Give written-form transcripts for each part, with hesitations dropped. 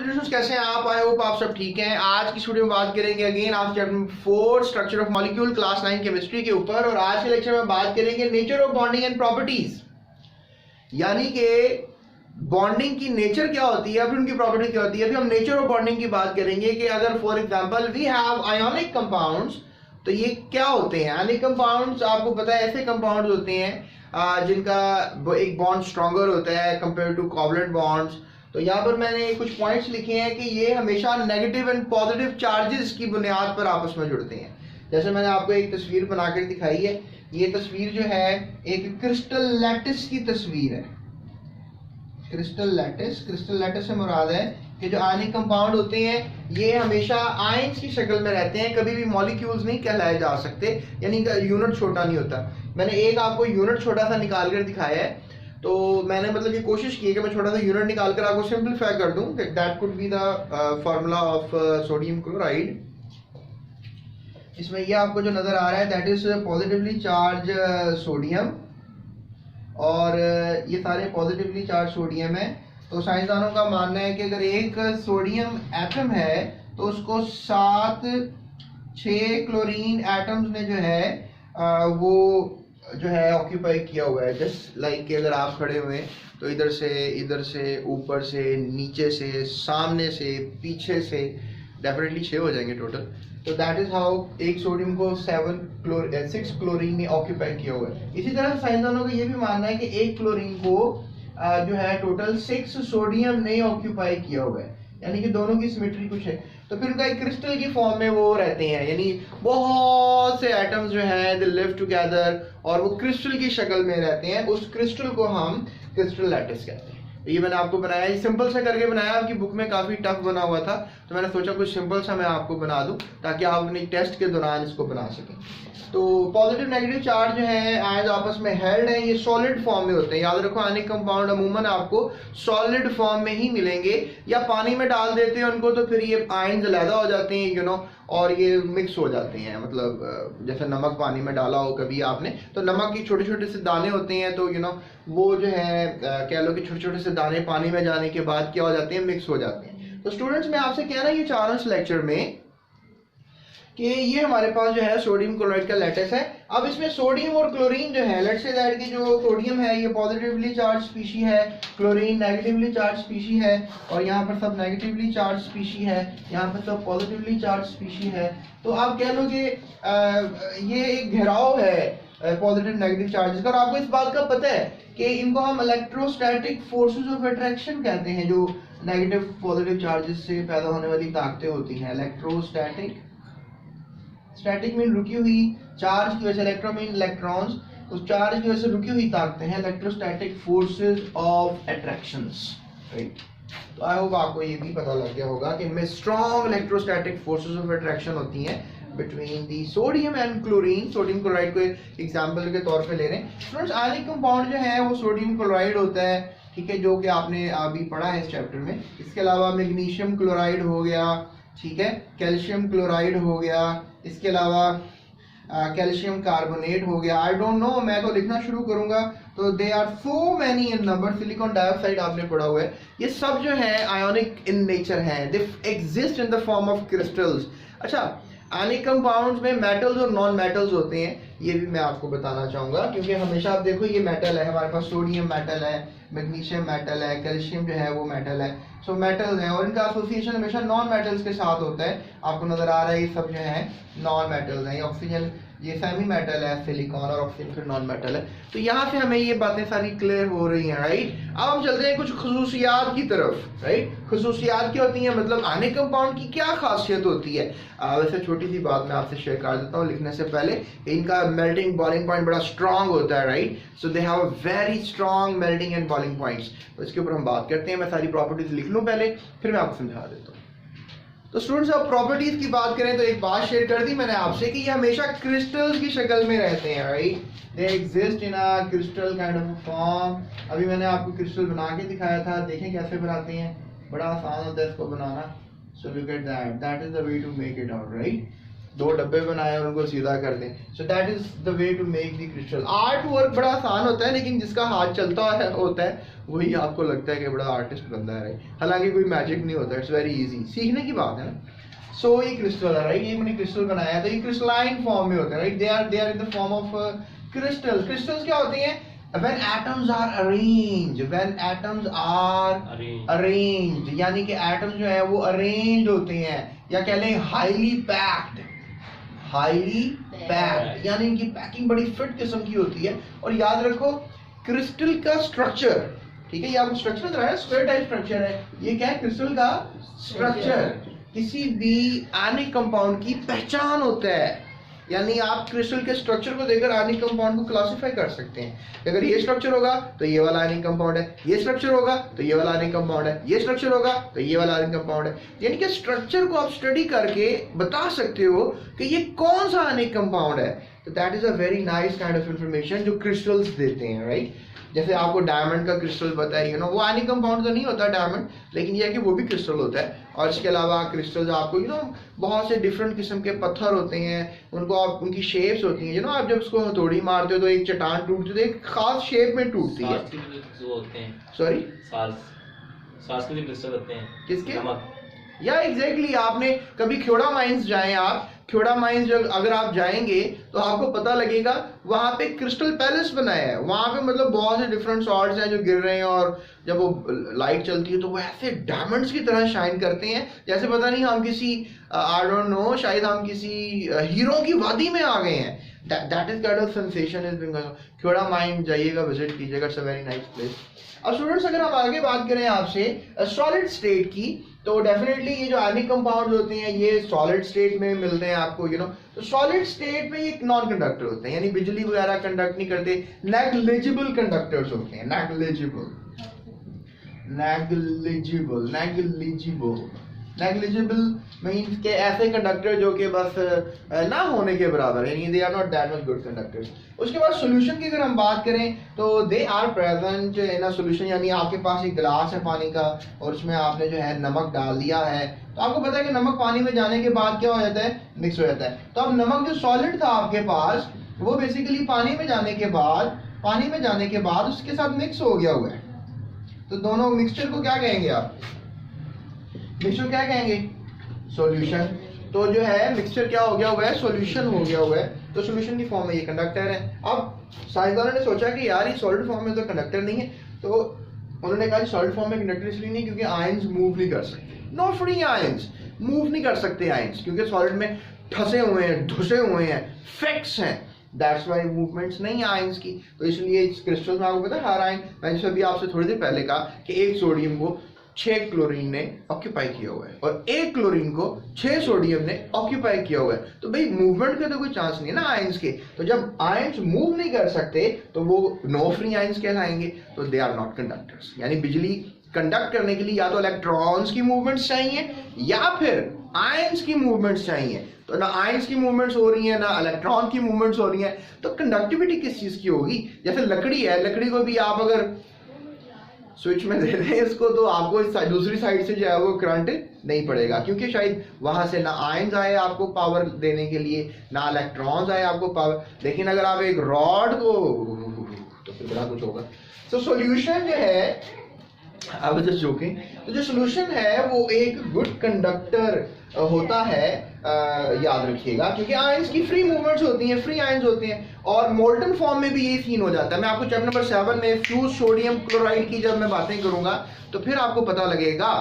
Students, कैसे हैं आप? आई होप आप सब ठीक हैं। आज की वीडियो में बात करेंगे अगेन आप chapter 4 structure of molecule class 9 chemistry के ऊपर। और आज के लेक्चर में बात करेंगे nature of bonding and properties, यानी कि बॉन्डिंग की नेचर क्या होती है, अभी उनकी प्रॉपर्टी क्या होती है। अभी हम नेचर ऑफ बॉन्डिंग की बात करेंगे कि अगर for example we have ionic compounds, तो ये क्या होते हैं। आयोनिक कंपाउंड्स आपको पता है ऐसे कंपाउंड्स होते हैं जिनका एक बॉन्ड स्ट्रॉन्गर होता है कंपेयर टू कोवलेंट बॉन्ड्स। तो यहाँ पर मैंने कुछ पॉइंट्स लिखे हैं कि ये हमेशा नेगेटिव एंड पॉजिटिव चार्जेस की बुनियाद पर आपस में जुड़ते हैं। जैसे मैंने आपको एक तस्वीर बनाकर दिखाई है, ये तस्वीर जो है एक क्रिस्टल लैटिस की तस्वीर है। क्रिस्टल लैटिस से मुराद है कि जो आयनिक कंपाउंड होते हैं ये हमेशा आयंस की शक्ल में रहते हैं, कभी भी मॉलिक्यूल्स नहीं कहलाए जा सकते, यानी कि यूनिट छोटा नहीं होता। मैंने एक आपको यूनिट छोटा सा निकाल कर दिखाया है, तो मैंने मतलब ये कोशिश की कि मैं छोटा सा यूनिट निकाल कर आपको सिंपलीफाई कर दूं। That could be the formula of sodium chloride. इसमें ये आपको जो नजर आ रहा है that is positively charge sodium, और ये सारे पॉजिटिवली चार्ज सोडियम है। तो साइंसदानों का मानना है कि अगर एक सोडियम एटम है तो उसको 6 क्लोरीन एटम्स ने जो है वो जो है ऑक्यूपाई किया हुआ है। जस्ट लाइक कि अगर आप खड़े हुए तो इधर से, ऊपर से, नीचे से, सामने से, पीछे से, डेफिनेटली 6 हो जाएंगे टोटल। तो दैट इज हाउ एक सोडियम को 6 क्लोरीन ने ऑक्यूपाई किया हुआ है। इसी तरह साइंसदानों का ये भी मानना है कि एक क्लोरीन को जो है टोटल 6 सोडियम ने ऑक्यूपाई किया हुआ है, यानी कि दोनों की सिमेट्री कुछ है। तो फिर उनका एक क्रिस्टल की फॉर्म में वो रहते हैं, यानी बहुत से एटम्स जो हैं दे लिव टुगेदर और वो क्रिस्टल की शक्ल में रहते हैं। उस क्रिस्टल को हम क्रिस्टल लैटिस कहते हैं। ये मैंने आपको बनाया, ये सिंपल सा करके बनाया, आपकी बुक में काफी टफ बना हुआ था, तो मैंने सोचा कुछ सिंपल सा मैं आपको बना दूं ताकि आप अपनी टेस्ट के दौरान इसको बना सकें। तो पॉजिटिव नेगेटिव चार्ज जो है आयंस आपस में हेल्ड है, ये सॉलिड फॉर्म में होते हैं। याद रखो आयनिक कंपाउंड अमूमन आपको सॉलिड फॉर्म में ही मिलेंगे, या पानी में डाल देते हैं उनको तो फिर ये आयंस अलग हो जाते हैं और ये मिक्स हो जाते हैं। मतलब जैसे नमक पानी में डाला हो कभी आपने, तो नमक की छोटे छोटे से दाने होते हैं, तो वो जो है कह लो कि छोटे छोटे से दाने पानी में जाने के बाद क्या हो जाते हैं, मिक्स हो जाते हैं। तो स्टूडेंट्स मैं आपसे कह रहा हूँ ये चारों लेक्चर में कि ये हमारे पास जो है सोडियम क्लोराइड का लैटिस है। अब इसमें सोडियम और क्लोरीन जो है, लेट्स से दैट कि जो सोडियम है ये पॉजिटिवली चार्ज स्पीशी है, क्लोरीन नेगेटिवली चार्ज स्पीशी है, और यहाँ पर सब नेगेटिवली चार्ज स्पीशी है, यहाँ पर सब पॉजिटिवली चार्ज स्पीशी है। तो आप कह लो कि ये एक घेराव है पॉजिटिव नेगेटिव चार्जेस का। और आपको इस बात का पता है कि इनको हम इलेक्ट्रोस्टैटिक फोर्सेस ऑफ अट्रैक्शन कहते हैं, जो नेगेटिव पॉजिटिव चार्जेस से पैदा होने वाली ताकतें होती हैं। इलेक्ट्रोस्टैटिक, स्टैटिक मीन रुकी हुई, चार्ज की वजह से, इलेक्ट्रो मीन इलेक्ट्रॉन्स, उस चार्ज की वजह से रुकी हुई ताकतें हैं electrostatic forces of attractions, right. तो आई होप आपको ये भी पता लग गया होगा कि इनमें strong electrostatic forces of attraction होती हैं between the sodium and chlorine. Sodium chloride को एग्जाम्पल के तौर पे ले रहे हैं स्टूडेंट्स। आयनिक कंपाउंड जो है वो सोडियम क्लोराइड होता है, ठीक है, जो कि आपने अभी पढ़ा है इस चैप्टर में। इसके अलावा मैग्नीशियम क्लोराइड हो गया, ठीक है, कैल्शियम क्लोराइड हो गया, इसके अलावा कैल्शियम कार्बोनेट हो गया। आई डोंट नो, मैं तो लिखना शुरू करूंगा तो they are so many in number. Silicon dioxide आपने पढ़ा हुआ है। ये सब जो है आयोनिक इन नेचर हैं, they exist in the form of crystals. अच्छा, आयनिक कंपाउंड्स में मेटल्स और नॉन मेटल्स होते हैं, ये भी मैं आपको बताना चाहूंगा, क्योंकि हमेशा आप देखो ये मेटल है, हमारे पास सोडियम मेटल है, मैग्नीशियम मेटल है, कैल्शियम जो है वो मेटल है। सो मेटल्स हैं और इनका एसोसिएशन हमेशा नॉन मेटल्स के साथ होता है। आपको नजर आ रहा है ये सब जो है नॉन मेटल्स हैं। ऑक्सीजन ये सेमी मेटल है, सिलिकॉन, और ऑक्सीजन फिर नॉन मेटल है। तो यहाँ से हमें ये बातें सारी क्लियर हो रही हैं, राइट। अब हम चलते हैं कुछ खसूसियात की तरफ, राइट। खसूसियात क्या होती हैं, मतलब आयनिक कंपाउंड की क्या खासियत होती है। वैसे छोटी सी बात मैं आपसे शेयर कर देता हूँ लिखने से पहले, इनका मेल्टिंग बॉइलिंग पॉइंट बड़ा स्ट्रांग होता है, right. So they have a very strong melting and boiling points. तो इसके ऊपर हम बात करते हैं। मैं सारी प्रॉपर्टीज लिख लूँ पहले, फिर मैं आपको समझा देता हूँ। तो स्टूडेंट्स अब प्रॉपर्टीज की बात करें तो एक बात शेयर कर दी मैंने आपसे कि ये हमेशा क्रिस्टल्स की शक्ल में रहते हैं, right. They exist in a crystal kind of form. अभी मैंने आपको क्रिस्टल बना के दिखाया था, देखें कैसे बनाते हैं, बड़ा आसान होता है इसको बनाना। So look at that, that is the way to make it out, right. दो डब्बे बनाए उनको सीधा कर दें. So that is the way to make the crystal. Art work बड़ा आसान होता है, लेकिन जिसका हाथ चलता होता है वही आपको लगता है कि बड़ा आर्टिस्ट बनता है, राइट. हालांकि कोई मैजिक नहीं होता, इट्स वेरी इजी, सीखने की बात है ना. सो ये क्रिस्टल है, राइट. ये मैंने क्रिस्टल बनाया है, तो ये क्रिस्टलाइन फॉर्म में होते हैं, right. They are in the form of crystal. Crystals क्या होती हैं? When atoms are arranged, when atoms are arranged, यानी कि एटम जो है वो अरेंज होते हैं, या कह लें हाईली पैक्ड, यानी इनकी पैकिंग बड़ी फिट किस्म की होती है. और याद रखो क्रिस्टल का स्ट्रक्चर, ठीक है, ये आपको स्ट्रक्चर नजर आ रहा है, स्क्वायर टाइप स्ट्रक्चर है. ये क्या है? क्रिस्टल का स्ट्रक्चर किसी भी आयनिक कंपाउंड की पहचान होता है. यानी आप क्रिस्टल के स्ट्रक्चर को देखकर आयनिक कंपाउंड को क्लासिफाई कर सकते हैं. अगर ये स्ट्रक्चर होगा तो ये वाला आयनिक कंपाउंड है, ये स्ट्रक्चर होगा तो ये वाला आयनिक कंपाउंड है, ये स्ट्रक्चर होगा तो ये वाला आयनिक कंपाउंड है. यानी कि स्ट्रक्चर को आप स्टडी करके बता सकते हो कि ये कौन सा आयनिक कंपाउंड है. तो that is a very nice kind of information जो क्रिस्टल्स देते हैं, राइट. जैसे आपको डायमंड का क्रिस्टल पता है, वो आयनिक कंपाउंड तो नहीं होता डायमंड, लेकिन यह है कि वो भी क्रिस्टल होता है. और इसके अलावा क्रिस्टल्स आपको बहुत से डिफरेंट किस्म के पत्थर होते हैं, उनको आप उनकी शेप्स होती हैं, आप जब उसको हथौड़ी मारते हो तो एक चट्टान टूटती है तो एक खास शेप में टूटती है. सॉरी, सार्स के क्रिस्टल होते हैं. किसके? या एग्जैक्टली. आपने कभी ख्योड़ा माइंस जाए, आप ख्योड़ा माइंस जब अगर आप जाएंगे तो आपको पता लगेगा वहां पे क्रिस्टल पैलेस बनाया है. वहां पे मतलब बहुत से डिफरेंट सॉर्ट्स हैं जो गिर रहे हैं, और जब वो लाइट चलती है तो वो ऐसे डायमंड्स की तरह शाइन करते हैं जैसे पता नहीं हम किसी आई डोंट नो, शायद हम किसी हीरो की वादी में आ गए हैं. That is kind of sensation is being. Khewra mine जाइएगा, विजिट कीजिएगा, it's a very nice place. अब स्टूडेंट्स अगर हम आगे बात करें आपसे सॉलिड स्टेट की, तो डेफिनेटली ये जो आयनिक कंपाउंड होते हैं ये सॉलिड स्टेट में मिलते हैं आपको, तो सॉलिड स्टेट में ये नॉन कंडक्टर होते हैं, यानी बिजली वगैरह कंडक्ट नहीं करते, नेग्लिजिबल कंडक्टर्स होते हैं. नेग्लिजिबल मींस के ऐसे कंडक्टर जो कि बस ना होने के बराबर है, यानी they are not that much good conductors. उसके बाद सॉल्यूशन की अगर हम बात करें तो they are present in a solution, यानी आपके पास एक गिलास है पानी का और उसमें आपने जो है नमक डाल दिया है, तो आपको पता है कि नमक पानी में जाने के बाद क्या हो जाता है? मिक्स हो जाता है. तो अब नमक जो सॉलिड था आपके पास वो बेसिकली पानी में जाने के बाद उसके साथ मिक्स हो गया हुआ है. तो दोनों मिक्सचर को क्या कहेंगे आप? मिक्सचर क्या कहेंगे? सॉल्यूशन. तो जो है मिक्सचर क्या हो गया हुआ है? सॉल्यूशन हो गया हुआ है. तो सॉल्यूशन की फॉर्म में ये कंडक्टर है. अब साइंसदानों ने सोचा कि यार ये सॉलिड फॉर्म में तो कंडक्टर नहीं है, तो उन्होंने कहा सॉलिड फॉर्म में कंडक्टर इसलिए नहीं क्योंकि आयंस मूव नहीं कर सकते. नो फ्री आयंस मूव नहीं कर सकते आयंस, क्योंकि सॉलिड में धसे हुए हैं, फिक्स हैं. दैट्स वाई मूवमेंट्स नहीं है आयंस की. तो इसलिए इस क्रिस्टल में आपको पता है हर आयन, मैंने जैसे अभी आपसे थोड़ी देर पहले कहा कि एक सोडियम को 6 क्लोरीन ने ऑक्यूपाई किया हुआ है और 1 क्लोरीन को 6 सोडियम ने ऑक्यूपाई किया हुआ है. तो भाई मूवमेंट का तो कोई चांस नहीं है ना आयंस के. तो जब आयंस मूव नहीं कर सकते तो वो नो फ्री आयंस कहलाएंगे. तो दे आर नॉट कंडक्टर्स. यानी बिजली कंडक्ट करने के लिए या तो इलेक्ट्रॉन्स की मूवमेंट्स चाहिए या फिर आयंस की मूवमेंट्स चाहिए. तो ना आयंस की मूवमेंट्स हो रही है ना इलेक्ट्रॉन की मूवमेंट्स हो रही है, तो कंडक्टिविटी किस चीज की होगी? जैसे लकड़ी है, लकड़ी को भी आप अगर स्विच में दे दें इसको, तो आपको इस दूसरी साइड से जो है वो करंट नहीं पड़ेगा, क्योंकि शायद वहां से ना आयंस आए आपको पावर देने के लिए, ना इलेक्ट्रॉन्स आए आपको पावर. लेकिन अगर आप एक रॉड को, तो फिर बड़ा कुछ होगा. तो सॉल्यूशन जो है, अब जस्ट जोकिंग, तो जो सॉल्यूशन है वो एक गुड कंडक्टर होता है, याद रखिएगा, क्योंकि आयंस की फ्री मूवमेंट्स होती हैं, फ्री आयंस होते हैं. और मोल्टन फॉर्म में भी ये सीन हो जाता है. मैं आपको चैप्टर नंबर 7 में फ्यूज सोडियम क्लोराइड की जब मैं बातें करूंगा तो फिर आपको पता लगेगा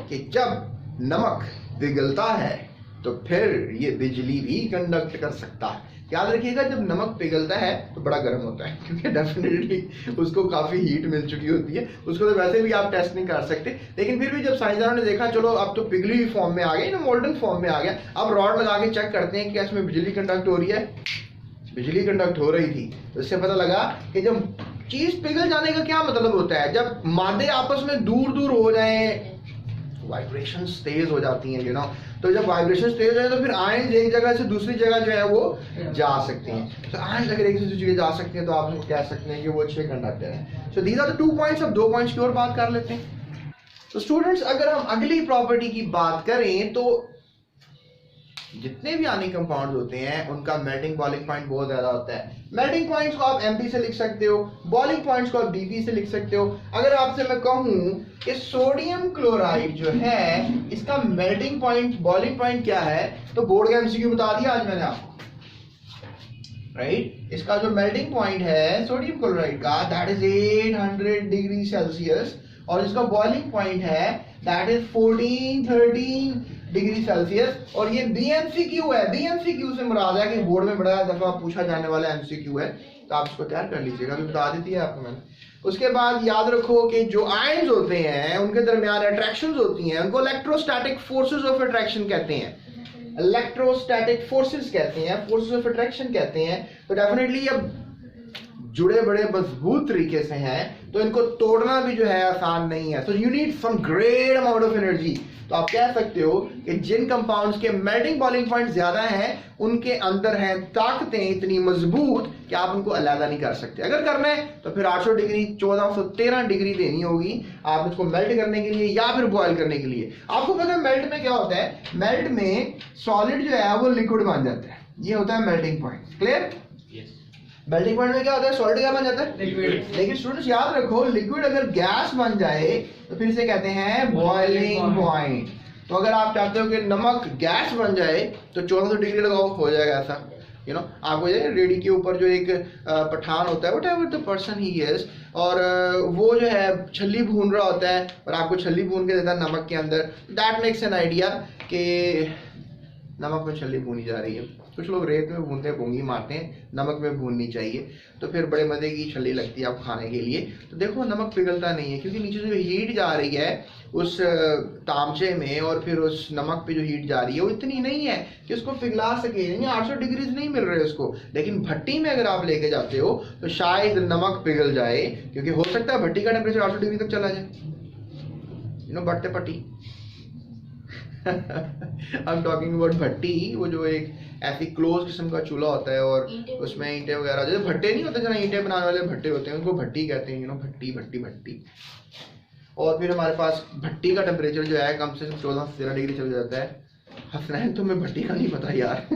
कि जब नमक पिघलता है तो फिर ये बिजली भी कंडक्ट कर सकता है. याद रखिएगा जब नमक पिघलता है तो बड़ा गर्म होता है, क्योंकि डेफिनेटली उसको काफ़ी हीट मिल चुकी होती है. उसको तो वैसे भी आप टेस्ट नहीं कर सकते, लेकिन फिर भी जब साइंसदानों ने देखा चलो अब तो पिघली हुई फॉर्म में आ गया, मोल्टन फॉर्म में आ गया, अब रॉड लगा के चेक करते हैं कि क्या इसमें बिजली कंडक्ट हो रही है. बिजली कंडक्ट हो रही थी. तो इससे पता लगा कि जब चीज पिघल जाने का क्या मतलब होता है? जब मादे आपस में दूर दूर हो जाए, वाइब्रेशंस तेज हो जाती हैं, तो जब वाइब्रेशंस तेज हो जाए तो फिर आयंस एक जगह से दूसरी जगह जो है वो जा सकते हैं. तो आयंस अगर एक से दूसरी जगह जा सकते हैं तो आप कह सकते हैं कि वो अच्छे कंडक्टर हैं. So these are the 2 points. अब 2 पॉइंट्स की और बात कर लेते हैं. तो स्टूडेंट्स अगर हम अगली प्रॉपर्टी की बात करें तो जितने भी आयनिक कंपाउंड्स होते हैं उनका मेल्टिंग बॉइलिंग पॉइंट बहुत ज्यादा होता है। मेल्टिंग पॉइंट्स को आप MP से लिख सकते हो, बॉइलिंग पॉइंट्स को आप BP से लिख सकते हो। अगर आपसे मैं कहूं कि सोडियम क्लोराइड जो है इसका मेल्टिंग पॉइंट बॉइलिंग पॉइंट क्या है, तो बोर्ड का MCQ बता दिया आज मैंने आपको, राइट। इसका जो मेल्टिंग पॉइंट है सोडियम क्लोराइड का दैट इज 800 डिग्री सेल्सियस, और इसका बॉइलिंग पॉइंट है दैट इज 14-13 डिग्री सेल्सियस। और ये BMCQ है, BMCQ से मुराद है कि बोर्ड में बड़ा दफा पूछा जाने वाला MCQ है, तो आप इसको तैयार कर लीजिएगा, अभी बता देती है आपको मैंने। उसके बाद याद रखो कि जो आयंस होते हैं उनके दरमियान अट्रैक्शंस होती हैं, उनको इलेक्ट्रोस्टैटिक फोर्सेस ऑफ अट्रैक्शन कहते हैं, इलेक्ट्रोस्टैटिक फोर्सेस कहते हैं, फोर्सेस ऑफ अट्रैक्शन कहते हैं। तो डेफिनेटली अब जुड़े बड़े मजबूत तरीके से हैं, तो इनको तोड़ना भी जो है आसान नहीं है। So you need some great amount of energy. तो आप कह सकते हो कि जिन कंपाउंड्स के मेल्टिंग बॉइलिंग पॉइंट ज्यादा हैं उनके अंदर हैं ताकतें इतनी मजबूत कि आप उनको अलग नहीं कर सकते। अगर करना है तो फिर 800 डिग्री 1413 डिग्री देनी होगी आप इसको मेल्ट करने के लिए या फिर बॉयल करने के लिए। आपको पता है मेल्ट में क्या होता है, मेल्ट में सॉलिड जो है वो लिक्विड बन जाता है, ये होता है melting point. Clear? Melting point में क्या होता है, सॉलिड क्या बन जाता है, लिक्विड। लेकिन स्टूडेंट्स याद रखो लिक्विड अगर गैस बन जाए तो फिर इसे कहते हैं बॉइलिंग पॉइंट। तो अगर आप चाहते हो कि नमक गैस बन जाए तो 1400 डिग्री लगाओ, हो जाएगा ऐसा। यू नो आपको रेडी के ऊपर जो एक पठान होता है whatever the person he is, और वो जो है छल्ली भून रहा होता है और आपको छल्ली भून के देता है नमक के अंदर, दैट मेक्स एन आइडिया कि नमक में छल्ली भूनी जा रही है। कुछ लोग रेत में भूनते भूंगी मारते हैं, नमक में भूननी चाहिए, तो फिर बड़े मजे की छल्ली लगती है आपको खाने के लिए। तो देखो नमक पिघलता नहीं है क्योंकि नीचे जो हीट जा रही है उस तामचे में और फिर उस नमक पे जो हीट जा रही है वो इतनी नहीं है कि उसको पिघला सके, यानी 800 डिग्री नहीं मिल रहे उसको। लेकिन भट्टी में अगर आप लेके जाते हो तो शायद नमक पिघल जाए, क्योंकि हो सकता है भट्टी का टेम्परेचर 800 डिग्री तक चला जाए, यू नो भट्टे पट्टी आई एम टॉकिंग अबाउट भट्टी, वो जो एक ऐसी क्लोज किस्म का चूल्हा होता है और उसमें ईंटें वगैरह, जैसे भट्टे नहीं होते जहाँ ईंटें बनाने वाले भट्टे होते हैं उनको भट्टी कहते हैं, यू नो भट्टी भट्टी भट्टी। और फिर हमारे पास भट्टी का टेम्परेचर जो है कम से कम 14 से 13 डिग्री चल जाता है। हसनैन तुम्हें भट्टी का नहीं पता यार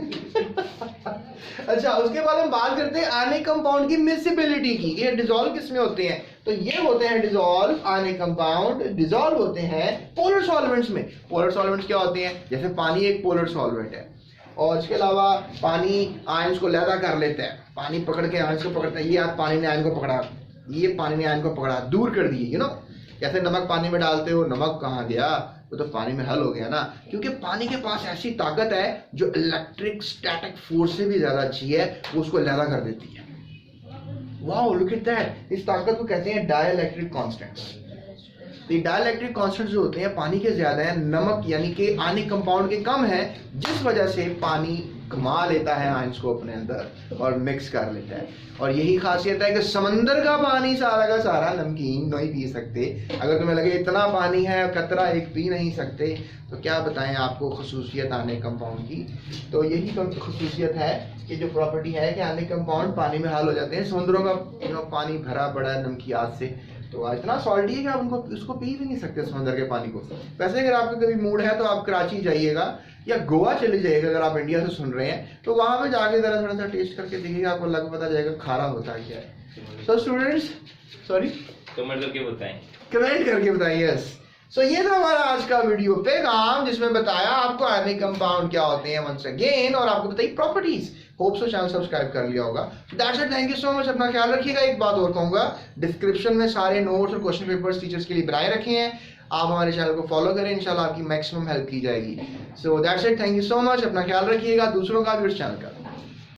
अच्छा, उसके बाद हम बात करते हैं आयनिक कंपाउंड की मिसिबिलिटी की, ये डिसॉल्व किसमें होते हैं, तो ये होते हैं डिसॉल्व आयनिक कंपाउंड डिसॉल्व होते हैं पोलर सॉल्वेंट्स में। पोलर सॉल्वेंट्स क्या होते हैं, जैसे पानी एक पोलर सॉल्वेंट है और इसके अलावा पानी आयंस को लैदा कर लेता है, पानी पकड़ के आयंस को पकड़ता है, ये आप पानी ने आयन को पकड़ा, ये पानी ने आयन को पकड़ा, दूर कर दिए, यू नो। जैसे नमक पानी में डालते हो, नमक कहाँ गया, वो तो पानी में हल हो गया ना, क्योंकि पानी के पास ऐसी ताकत है जो इलेक्ट्रिक स्टैटिक फोर्स से भी ज्यादा अच्छी है, वो उसको लैदा कर देती है। वाओ लुक एट दैट, इस ताकत को कहते हैं डाइलेक्ट्रिक कांस्टेंट्स। तो डाइलेक्ट्रिक कांस्टेंट्स जो होते हैं पानी के ज्यादा है, नमक यानी कि आयनिक कंपाउंड के कम है, जिस वजह से पानी घुमा लेता है आयंस को अपने अंदर और मिक्स कर लेता है। और यही खासियत है कि समंदर का पानी सारा का सारा नमकीन नहीं पी सकते। अगर तुम्हें लगे इतना पानी है कतरा एक पी नहीं सकते, तो क्या बताएं आपको खसूसियत आयनिक कंपाउंड की। तो यही खसूसियत है कि जो प्रॉपर्टी है कि आयनिक कंपाउंड पानी में हाल हो जाते हैं। समुद्रों का पानी भरा बड़ा है नमकियात से, तो इतना सॉल्टी है कि आप उनको उसको पी भी नहीं सकते समंदर के पानी को। वैसे अगर आपका कभी मूड है तो आप कराची जाइएगा या गोवा चले जाइएगा, अगर आप इंडिया से सुन रहे हैं तो वहां पे जाके जरा थोड़ा सा टेस्ट करके देखिएगा, आपको लग पता जाएगा खारा होता है क्या है। सो स्टूडेंट्स सॉरी कमेंट करके बताएं, कमेंट करके बताएं। यस, सो ये था हमारा आज का वीडियो पैगाम, जिसमें बताया आपको आयनिक कंपाउंड क्या होते हैं वंस अगेन, और आपको बताइए properties. Hope so channel subscribe कर लिया होगा। That's it, thank you so much, अपना ख्याल रखिएगा। एक बात और कहूंगा, डिस्क्रिप्शन में सारे नोट्स और क्वेश्चन पेपर्स टीचर्स के लिए बनाए रखे हैं, आप हमारे चैनल को फॉलो करें, इंशाल्लाह आपकी मैक्सिमम हेल्प की जाएगी। So that's it, thank you so much, अपना ख्याल रखिएगा, दूसरों का भी इस चैनल का।